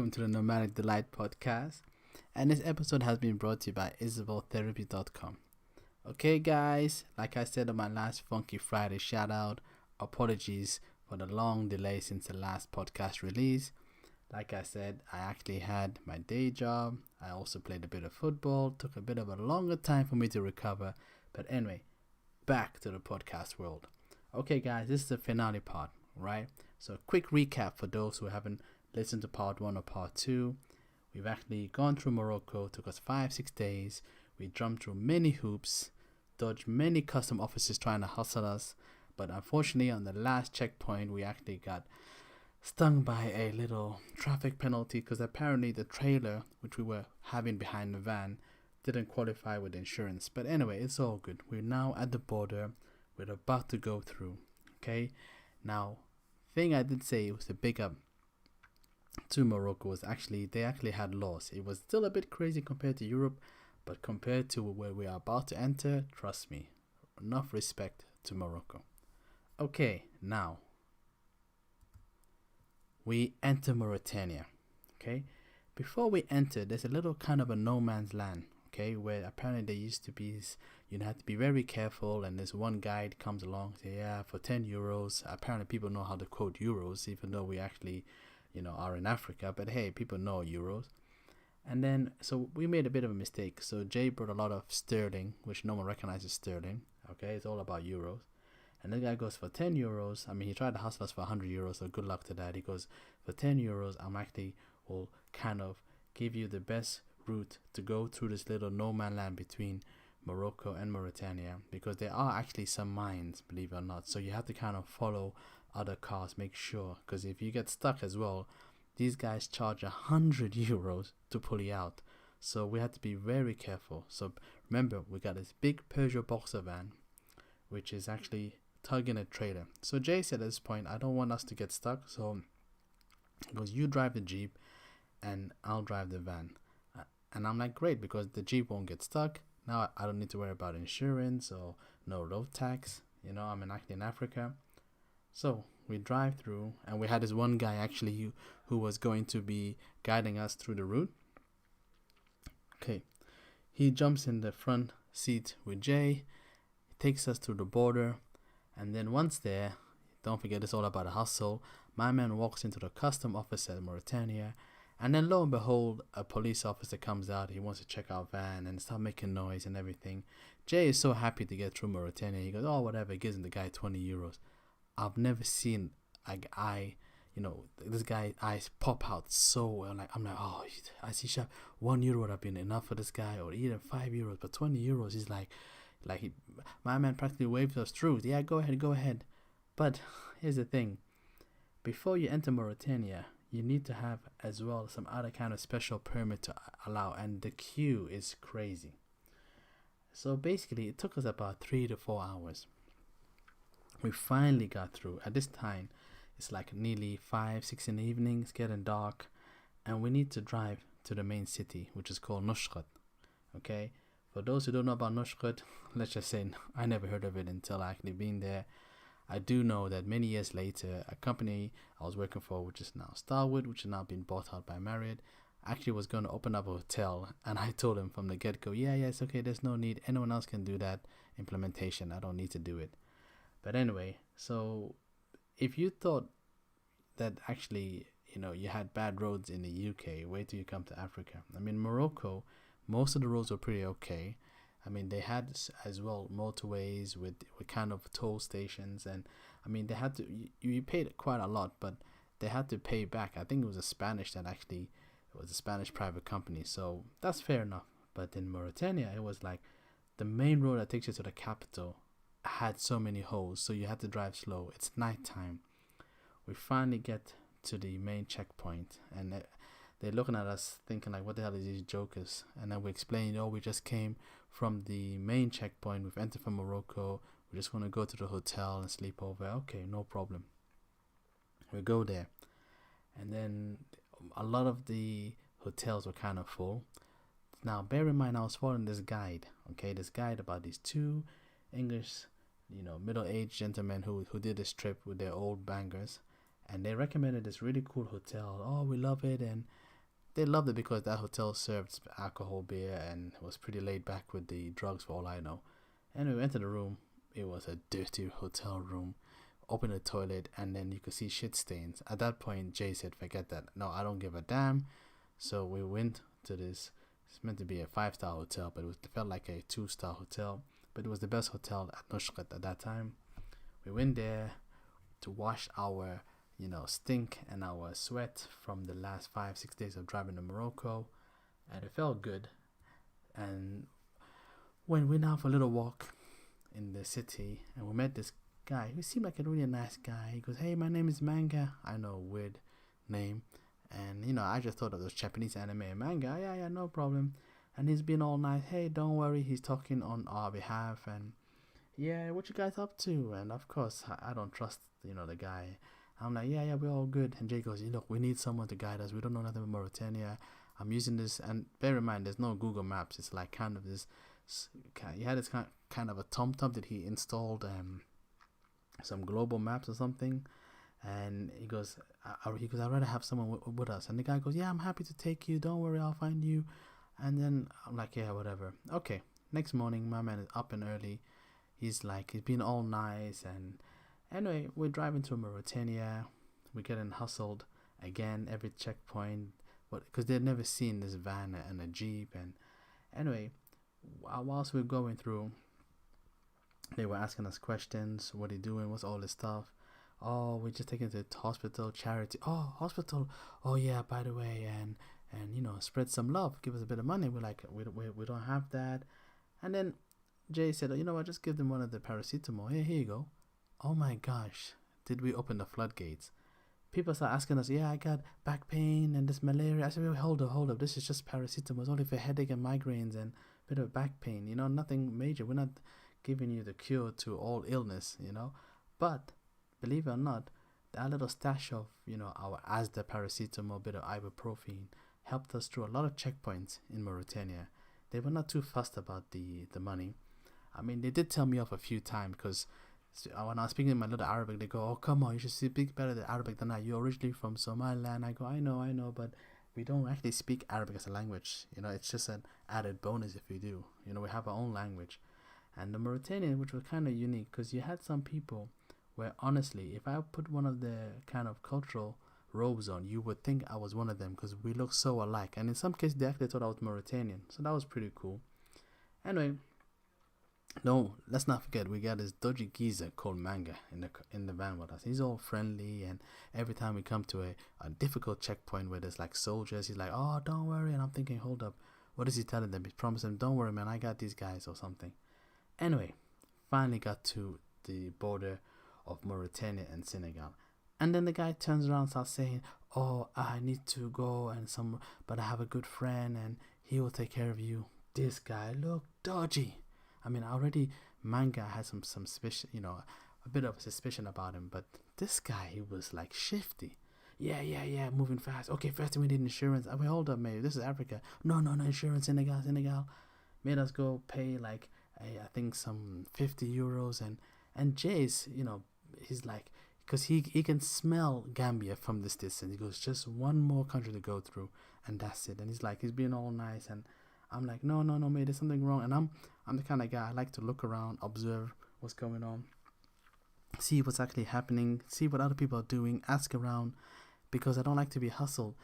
welcome to the Nomadic Delight podcast. And this episode has been brought to you by IsabelTherapy.com. Okay, guys, like I said on my last Funky Friday shout out, apologies for the long delay since the last podcast release. Like I said, I actually had my day job. I also played a bit of football. Took a bit of a longer time for me to recover. But anyway, back to the podcast world. Okay, guys, this is the finale part, right? So, a quick recap for those who haven't listened to part 1 or part 2. We've actually gone through Morocco, took us 5-6 days. We jumped through many hoops, dodged many custom officers trying to hustle us. But unfortunately, on the last checkpoint, we actually got stung by a little traffic penalty because apparently the trailer, which we were having behind the van, didn't qualify with insurance. But anyway, it's all good. We're now at the border. We're about to go through. Okay, now thing I did say was the big up to Morocco was actually they actually had laws. It was still a bit crazy compared to Europe, but compared to where we are about to enter, trust me, enough respect to Morocco. Okay, now we enter Mauritania. Okay, before we enter, there's a little kind of a no man's land. Okay, where apparently there used to be, you have to be very careful. And this one guide comes along, say, yeah, for 10 euros. Apparently, people know how to quote euros, even though we actually, are in Africa. But hey, people know euros. And then, so we made a bit of a mistake. So Jay brought a lot of sterling, which no one recognizes sterling. Okay, it's all about euros. And the guy goes, for 10 euros. I mean, he tried to hustle us for 100 euros, so good luck to that. He goes, for 10 euros, I'm actually will kind of give you the best route to go through this little no man land between Morocco and Mauritania, because there are actually some mines, believe it or not. So you have to kind of follow other cars, make sure, because if you get stuck as well, these guys charge 100 euros to pull you out. So we had to be very careful. So remember, we got this big Peugeot Boxer van, which is actually tugging a trailer. So Jay said at this point, I don't want us to get stuck. So he goes, you drive the Jeep and I'll drive the van. And I'm like, great, because the Jeep won't get stuck. Now I don't need to worry about insurance or no road tax. I'm actually in Africa. So we drive through, and we had this one guy actually who was going to be guiding us through the route. Okay. He jumps in the front seat with Jay. He takes us through the border. And then once there, don't forget it's all about a hustle. My man walks into the custom office at Mauritania. And then lo and behold, a police officer comes out. He wants to check our van and start making noise and everything. Jay is so happy to get through Mauritania. He goes, oh, whatever. He gives him the guy 20 euros. I've never seen this guy's eyes pop out so well. I'm like, oh, I see sharp. €1 would have been enough for this guy, or even €5. But 20 euros is my man practically waved us through. Yeah, go ahead. But here's the thing. Before you enter Mauritania, you need to have as well some other kind of special permit to allow, and the queue is crazy. So basically, it took us about 3 to 4 hours. We finally got through. At this time, it's like nearly 5-6 in the evening. It's getting dark, and we need to drive to the main city, which is called Nouakchott. Okay, for those who don't know about Nouakchott, let's just say I never heard of it until I actually been there. I do know that many years later, a company I was working for, which is now Starwood, which has now been bought out by Marriott, actually was going to open up a hotel. And I told him from the get-go, yeah, it's okay. There's no need. Anyone else can do that implementation. I don't need to do it. But anyway, so if you thought that actually, you had bad roads in the UK, wait till you come to Africa. I mean, Morocco, most of the roads were pretty okay. I mean, they had as well motorways with kind of toll stations, and I mean, they had to, you paid quite a lot, but they had to pay back. I think it was it was a Spanish private company, so that's fair enough. But in Mauritania, it was like the main road that takes you to the capital had so many holes, so you had to drive slow. It's nighttime. We finally get to the main checkpoint, and they're looking at us thinking like, what the hell is these jokers? And then we explain, we just came from the main checkpoint. We've entered from Morocco. We just want to go to the hotel and sleep over. Okay, no problem. We go there, and then a lot of the hotels were kind of full. Now, bear in mind, I was following this guide. Okay, this guide about these two English, middle-aged gentlemen who did this trip with their old bangers, and they recommended this really cool hotel. Oh, we love it, and they loved it because that hotel served alcohol, beer, and was pretty laid back with the drugs for all I know. And we went to the room. It was a dirty hotel room. Open the toilet, and then you could see shit stains. At that point, Jay said, "Forget that. No, I don't give a damn." So we went to this. It's meant to be a 5-star hotel, but it felt like a 2-star hotel. But it was the best hotel at Nushqat at that time. We went there to wash our, stink and our sweat from the last 5-6 days of driving to Morocco, and it felt good. And when we went out for a little walk in the city, and we met this guy who seemed like a really nice guy. He goes, "Hey, my name is Manga." I know, weird name. And I just thought of those Japanese anime. Manga, yeah, no problem. And he's been all nice. "Hey, don't worry, he's talking on our behalf, and yeah, what you guys up to?" And of course, I don't trust the guy. I'm like, yeah, we're all good. And Jay goes, "Look, we need someone to guide us. We don't know nothing about Mauritania. I'm using this." And bear in mind, there's no Google Maps. It's like kind of this. He had this kind of a TomTom that he installed some global maps or something. And he goes, I'd rather have someone with us. And the guy goes, "Yeah, I'm happy to take you. Don't worry, I'll find you." And then I'm like, yeah, whatever. Okay. Next morning, my man is up and early. He's been all nice. And anyway, we're driving to Mauritania. We're getting hustled again every checkpoint, because they'd never seen this van and a jeep. And anyway, whilst we're going through, they were asking us questions. What are you doing? What's all this stuff? "Oh, we're just taking to the hospital, charity." "Oh, hospital. Oh yeah, by the way, and spread some love. Give us a bit of money." We're like, we don't have that. And then Jay said, "Oh, you know what? Just give them one of the paracetamol. Here you go." Oh my gosh, did we open the floodgates? People start asking us, "Yeah, I got back pain and this malaria." I said, "Wait, hold up. This is just paracetamol. It's only for headache and migraines and a bit of back pain. Nothing major. We're not giving you the cure to all illness. But believe it or not, that little stash of our Asda paracetamol, bit of ibuprofen, helped us through a lot of checkpoints in Mauritania. They were not too fussed about the money. I mean, they did tell me off a few times, because when I was speaking in my little Arabic, they go, "Oh, come on, you should speak better than Arabic than I. You're originally from Somaliland." I go, I know, but we don't actually speak Arabic as a language. It's just an added bonus if we do. We have our own language. And the Mauritanian, which was kind of unique, because you had some people where, honestly, if I put one of the kind of cultural robes on, you would think I was one of them, because we look so alike. And in some cases, they actually thought I was Mauritanian. So that was pretty cool. Anyway, no, let's not forget, we got this dodgy geezer called Manga in the van with us. He's all friendly, and every time we come to a difficult checkpoint where there's like soldiers, he's like, "Oh, don't worry." And I'm thinking, hold up, what is he telling them? He's promising them, "Don't worry, man, I got these guys," or something. Anyway, finally got to the border of Mauritania and Senegal. And then the guy turns around and starts saying, "Oh, I need to go, but I have a good friend and he will take care of you." This guy looked dodgy. I mean, already Manga had some suspicion, a bit of a suspicion about him, but this guy, he was like shifty. Yeah, moving fast. "Okay, first we need insurance." I mean, hold up, mate, this is Africa. No, insurance, Senegal. Made us go pay like, I think some 50 euros. And Jay's, he's like, because he can smell Gambia from this distance. He goes, "Just one more country to go through, and that's it." And he's being all nice, and I'm like, no, mate, there's something wrong. And I'm the kind of guy, I like to look around, observe what's going on, see what's actually happening, see what other people are doing, ask around, because I don't like to be hustled.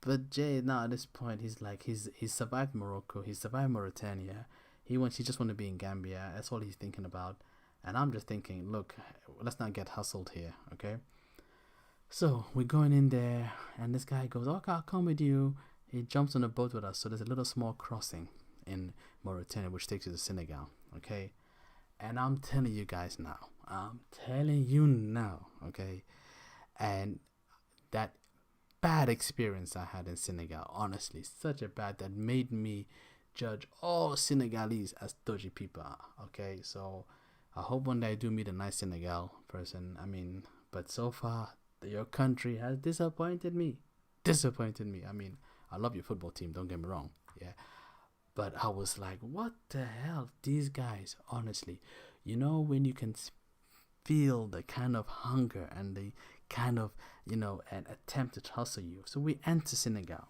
But Jay, now at this point, he's like, he's survived Morocco, he's survived Mauritania. He just want to be in Gambia. That's all he's thinking about. And I'm just thinking, look, let's not get hustled here, okay? So we're going in there, and this guy goes, "Okay, I'll come with you." He jumps on a boat with us. So there's a little small crossing in Mauritania which takes you to Senegal, okay? And I'm telling you now, okay? And that bad experience I had in Senegal, honestly, such a bad, that made me judge all Senegalese as dodgy people, okay? So I hope one day I do meet a nice Senegal person. I mean, but so far, your country has disappointed me. I mean, I love your football team, don't get me wrong, yeah. But I was like, what the hell? These guys, honestly, when you can feel the kind of hunger and the kind of, an attempt to hustle you. So we enter Senegal.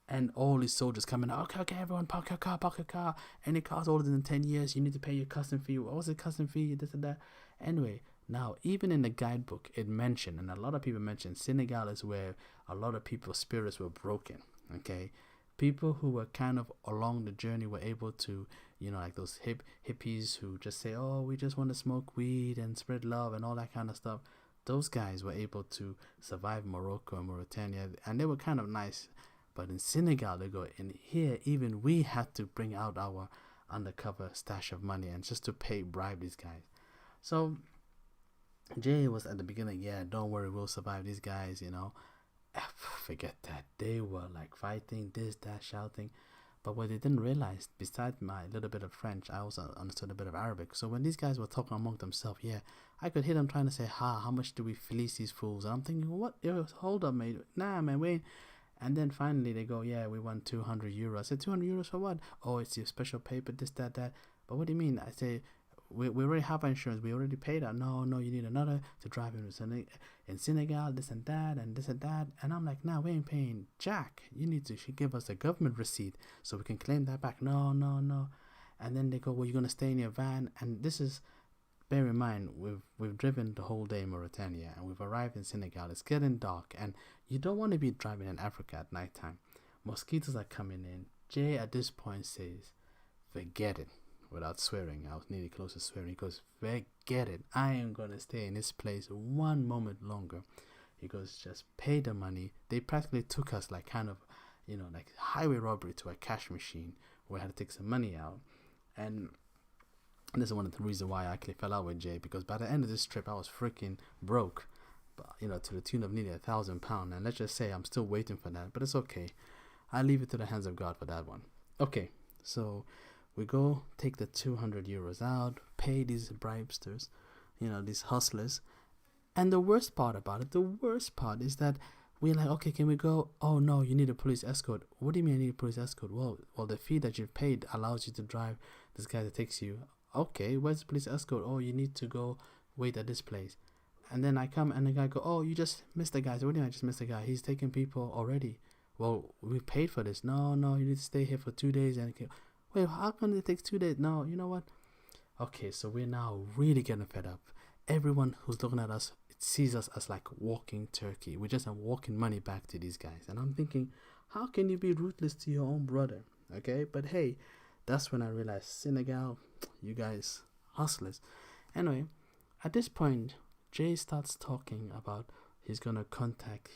And all these soldiers coming out, okay, everyone park your car, park your car. Any cars older than 10 years, you need to pay your custom fee. What was the custom fee? This and that. Anyway, now, even in the guidebook, it mentioned, and a lot of people mentioned, Senegal is where a lot of people's spirits were broken, okay? People who were kind of along the journey were able to, like those hippies who just say, oh, we just want to smoke weed and spread love and all that kind of stuff. Those guys were able to survive Morocco and Mauritania, and they were kind of nice. But in Senegal, they go, in here, even we had to bring out our undercover stash of money and just to bribe these guys. So Jay was at the beginning, yeah, don't worry, we'll survive these guys, Forget that. They were like fighting, this, that, shouting. But what they didn't realize, besides my little bit of French, I also understood a bit of Arabic. So when these guys were talking among themselves, yeah, I could hear them trying to say, how much do we fleece these fools? And I'm thinking, what? Yo, hold up, mate. Nah, man, wait. And then finally they go, yeah, we want 200 euros. I said, 200 euros for what? Oh, it's your special paper, this, that, that. But what do you mean? I say, we already have our insurance. We already paid that. No, you need another to drive in Senegal, this and that, and this and that. And I'm like, nah, we ain't paying jack. You need to give us a government receipt so we can claim that back. No. And then they go, well, you're going to stay in your van. And this is, bear in mind, we've driven the whole day in Mauritania and we've arrived in Senegal. It's getting dark and you don't want to be driving in Africa at nighttime. Mosquitoes are coming in. Jay at this point says, forget it. Without swearing, I was nearly close to swearing. He goes, forget it. I am going to stay in this place one moment longer. He goes, just pay the money. They practically took us like kind of, like highway robbery to a cash machine where I had to take some money out. And this is one of the reasons why I actually fell out with Jay, because by the end of this trip, I was freaking broke, but, to the tune of nearly £1,000. And let's just say I'm still waiting for that, but it's okay. I leave it to the hands of God for that one. Okay, so we go take the 200 euros out, pay these bribesters, these hustlers. And the worst part about it, is that we're like, okay, can we go? Oh, no, you need a police escort. What do you mean I need a police escort? Well, the fee that you've paid allows you to drive this guy that takes you. Okay, where's the police escort? Oh, you need to go wait at this place. And then I come and the guy go, oh, you just missed the guy. So what do you mean I just missed the guy? He's taking people already. Well, we paid for this. No, you need to stay here for 2 days. And wait, how come it takes 2 days? No, you know what? Okay, so we're now really getting fed up. Everyone who's looking at us sees us as like walking turkey. We're just walking money back to these guys. And I'm thinking, how can you be ruthless to your own brother? Okay, but hey, that's when I realized, Senegal, you guys, hustlers. Anyway, at this point, Jay starts talking about he's gonna contact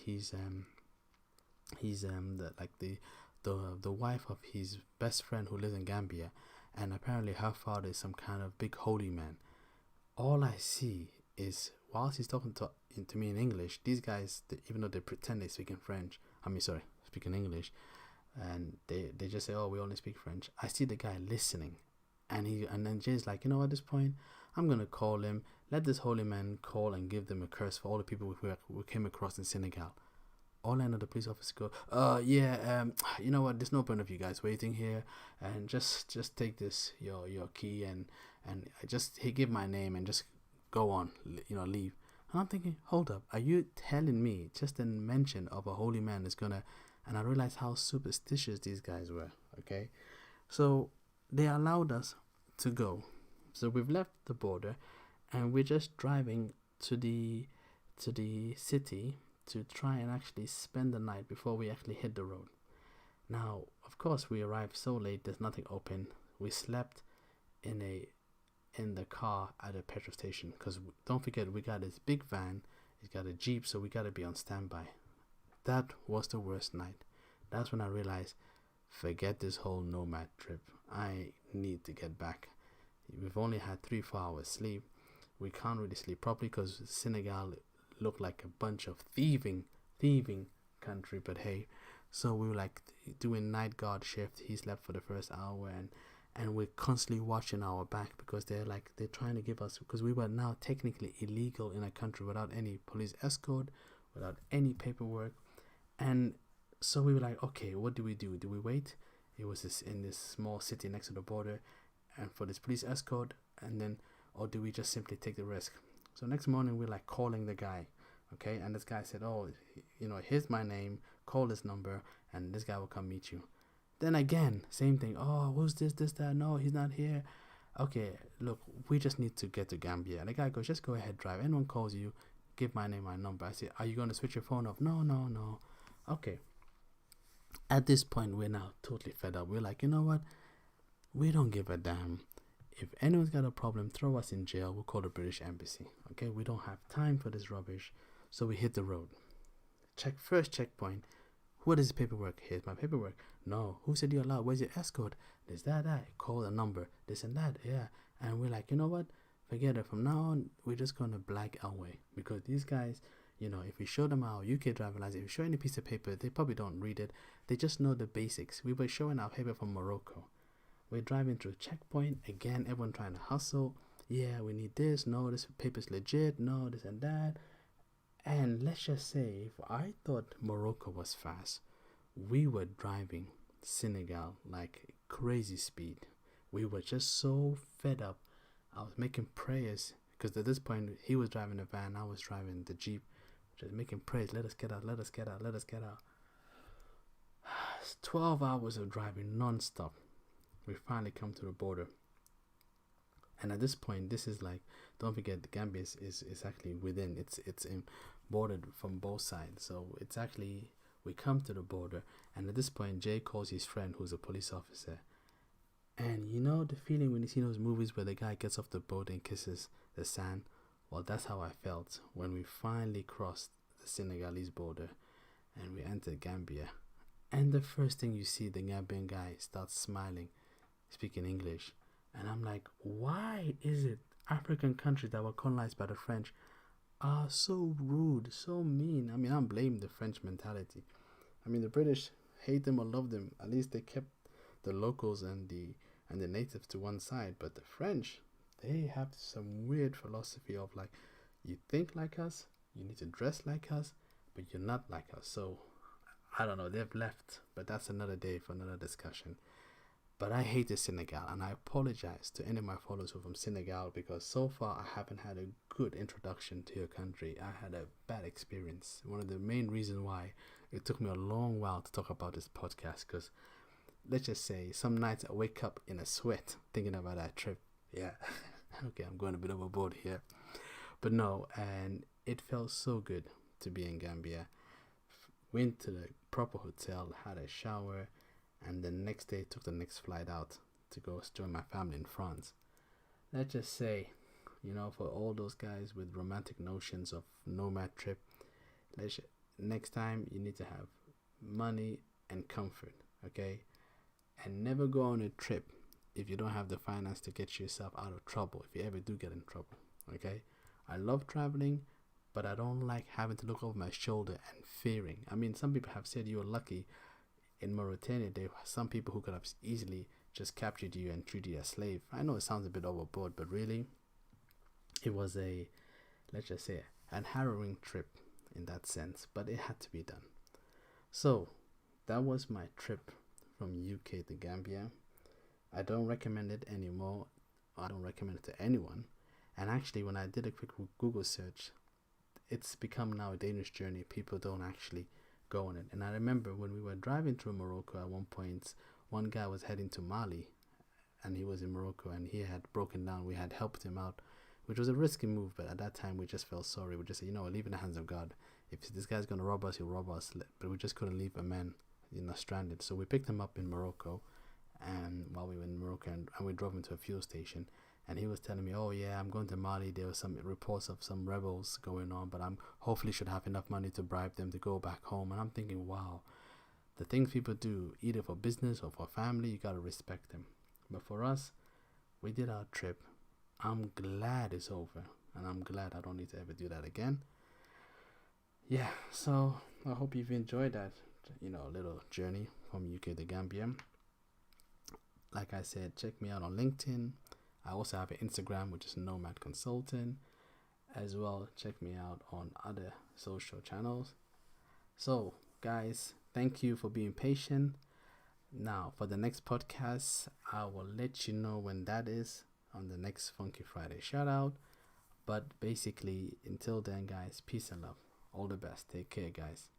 the wife of his best friend who lives in Gambia, and apparently her father is some kind of big holy man. All I see is, whilst he's talking to me in English, these guys, even though they pretend they speak in English, and they just say, oh, we only speak French. I see the guy listening, and then Jay's like, at this point, I'm gonna call him. Let this holy man call and give them a curse for all the people we came across in Senegal. All I know, the police officer go, you know what, there's no point of you guys waiting here, and just take this, your key, and he give my name and just go on, leave. And I'm thinking, hold up, are you telling me just a mention of a holy man is gonna? And I realized how superstitious these guys were. Okay, so they allowed us to go. So we've left the border, and we're just driving to the city to try and actually spend the night before we actually hit the road. Now, of course, we arrived so late, there's nothing open. We slept in the car at a petrol station, because don't forget, we got this big van, it's got a Jeep, so we got to be on standby. That was the worst night. That's when I realized, forget this whole nomad trip. I need to get back. We've only had 3-4 hours sleep. We can't really sleep properly because Senegal looked like a bunch of thieving country. But hey, so we were like doing night guard shift. He slept for the first hour, and we're constantly watching our back, because they're trying to give us, because we were now technically illegal in a country without any police escort, without any paperwork. And so we were like, okay, what do we do? Do we wait? It was in this small city next to the border, and for this police escort, and then, or do we just simply take the risk? So next morning we're like calling the guy, okay, and this guy said, oh, here's my name, call this number and this guy will come meet you. Then again, same thing. Oh, who's this, that? No, he's not here. Okay, look, we just need to get to Gambia. And the guy goes, just go ahead, drive. Anyone calls you, give my name, my number. I say, are you going to switch your phone off? No. Okay. At this point, we're now totally fed up. We're like, you know what? We don't give a damn. If anyone's got a problem, throw us in jail. We'll call the British Embassy. Okay, we don't have time for this rubbish. So we hit the road. First checkpoint. What is the paperwork? Here's my paperwork. No. Who said you're allowed? Where's your escort? This, that. Call the number. This and that. Yeah. And we're like, you know what? Forget it. From now on, we're just going to black our way. Because these guys, you know, if we show them our UK driver license, if we show any piece of paper, they probably don't read it. They just know the basics. We were showing our paper from Morocco. We're driving through a checkpoint. Again, everyone trying to hustle. Yeah, we need this. No, this paper's legit. No, this and that. And let's just say, if I thought Morocco was fast, we were driving Senegal like crazy speed. We were just so fed up. I was making prayers because at this point he was driving the van, I was driving the Jeep, just making prayers. Let us get out. 12 hours of driving non-stop. We finally come to the border. And at this point, this is like, don't forget, the Gambia is actually within, it's in bordered from both sides. So it's actually, we come to the border, and at this point, Jay calls his friend who's a police officer. And you know the feeling when you see those movies where the guy gets off the boat and kisses the sand? Well, that's how I felt when we finally crossed the Senegalese border and we entered Gambia. And the first thing you see, the Gambian guy starts smiling, speaking English. And I'm like, why is it African countries that were colonized by the French are so rude, so mean? I mean, I'm blaming the French mentality. I mean, the British, hate them or love them, at least they kept the locals and the natives to one side. But the French, they have some weird philosophy of like, you think like us, you need to dress like us, but you're not like us. So I don't know, they've left, but that's another day for another discussion. But I hate the Senegal, and I apologize to any of my followers who are from Senegal, because so far I haven't had a good introduction to your country. I had a bad experience. One of the main reasons why it took me a long while to talk about this podcast, because let's just say some nights I wake up in a sweat thinking about that trip. Yeah, okay, I'm going a bit overboard here. But no, and it felt so good to be in Gambia. Went to the proper hotel, had a shower, and the next day took the next flight out to go join my family in France. Let's just say, you know, for all those guys with romantic notions of nomad trip, next time you need to have money and comfort, okay? And never go on a trip if you don't have the finance to get yourself out of trouble, if you ever do get in trouble, okay? I love traveling, but I don't like having to look over my shoulder and fearing. I mean, some people have said you were lucky. In Mauritania, there were some people who could have easily just captured you and treated you as a slave. I know it sounds a bit overboard, but really, it was let's just say, an harrowing trip in that sense, but it had to be done. So, that was my trip from UK to Gambia. I don't recommend it anymore. I don't recommend it to anyone. And actually, when I did a quick Google search, it's become now a dangerous journey. People don't actually go on it. And I remember when we were driving through Morocco at one point, one guy was heading to Mali, and he was in Morocco, and he had broken down. We had helped him out, which was a risky move, but at that time we just felt sorry. We just said, you know, leave in the hands of God. If this guy's going to rob us, he'll rob us. But we just couldn't leave a man, you know, stranded. So we picked him up in Morocco, and while we were in Morocco, and we drove him to a fuel station. And he was telling me, oh yeah, I'm going to Mali. There were some reports of some rebels going on, but I'm hopefully should have enough money to bribe them to go back home. And I'm thinking, wow, the things people do, either for business or for family, you got to respect them. But for us, we did our trip. I'm glad it's over, and I'm glad I don't need to ever do that again. Yeah, so I hope you've enjoyed that, you know, little journey from UK to Gambia. Like I said, check me out on LinkedIn. I also have an Instagram, which is Nomad Consultant. As well, check me out on other social channels. So, guys, thank you for being patient. Now, for the next podcast, I will let you know when that is on the next Funky Friday shout out. But basically, until then, guys, peace and love. All the best. Take care, guys.